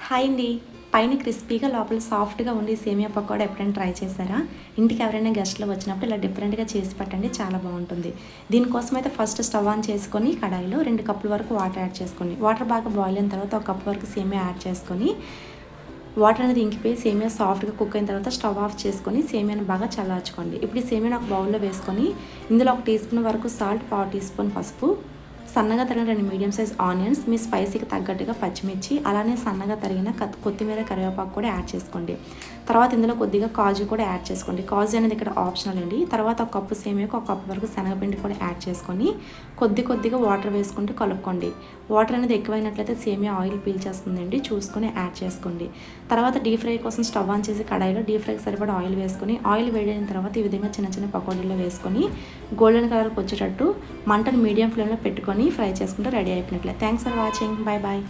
Hi అండి. పైన క్రిస్పీగా లోపల సాఫ్ట్గా ఉండి సేమియా పకోడా ఎప్పుడైనా ట్రై చేశారా? ఇంటికి ఎవరైనా గెస్ట్లు వచ్చినప్పుడు ఇలా డిఫరెంట్గా చేసి పెట్టండి, చాలా బాగుంటుంది. దీనికోసం అయితే ఫస్ట్ స్టవ్ ఆన్ చేసుకొని కడాయిలో 2 కప్పుల వరకు వాటర్ యాడ్ చేసుకోండి. వాటర్ బాగా బాయిల్ అయిన తర్వాత 1 కప్ వరకు సేమియా యాడ్ చేసుకొని వాటర్ అనేది ఇంకిపోయి సేమియా సాఫ్ట్గా కుక్ అయిన తర్వాత స్టవ్ ఆఫ్ చేసుకొని సేమియాను బాగా చల్లార్చుకోండి. ఇప్పుడు ఈ సేమియాను ఒక బౌల్లో వేసుకొని ఇందులో 1 టీ స్పూన్ వరకు సాల్ట్, 1/2 టీ స్పూన్ పసుపు, సన్నగా తరిగిన 2 మీడియం సైజ్ ఆనియన్స్, మీ స్పైసీకి తగ్గట్టుగా పచ్చిమిర్చి, అలానే సన్నగా తరిగిన కొత్తిమీర, కరివేపాకు కూడా యాడ్ చేసుకోండి. తర్వాత ఇందులో కొద్దిగా కాజు కూడా యాడ్ చేసుకోండి. కాజు అనేది ఇక్కడ ఆప్షనల్ అండి. తర్వాత 1 కప్పు సేమియాకు 1 కప్పు వరకు శనగపిండి కూడా యాడ్ చేసుకొని కొద్దిగా వాటర్ వేసుకుంటూ కలుపుకోండి. వాటర్ అనేది ఎక్కువైనట్లయితే సేమియా ఆయిల్ పీల్చేస్తుందండి, చూసుకొని యాడ్ చేసుకోండి. తర్వాత డీప్ ఫ్రై కోసం స్టవ్ ఆన్ చేసి కడాయిలో డీప్ ఫ్రైకి సరిపడా ఆయిల్ వేసుకొని ఆయిల్ వేడైన తర్వాత ఈ విధంగా చిన్న పకోడీలో వేసుకొని గోల్డెన్ కలర్కి వచ్చేటట్టు మంటను మీడియం ఫ్లేమ్లో పెట్టుకొని ఫ్రై చేసుకుంటే రెడీ అయిపోయినట్లే. Thanks for watching. Bye bye.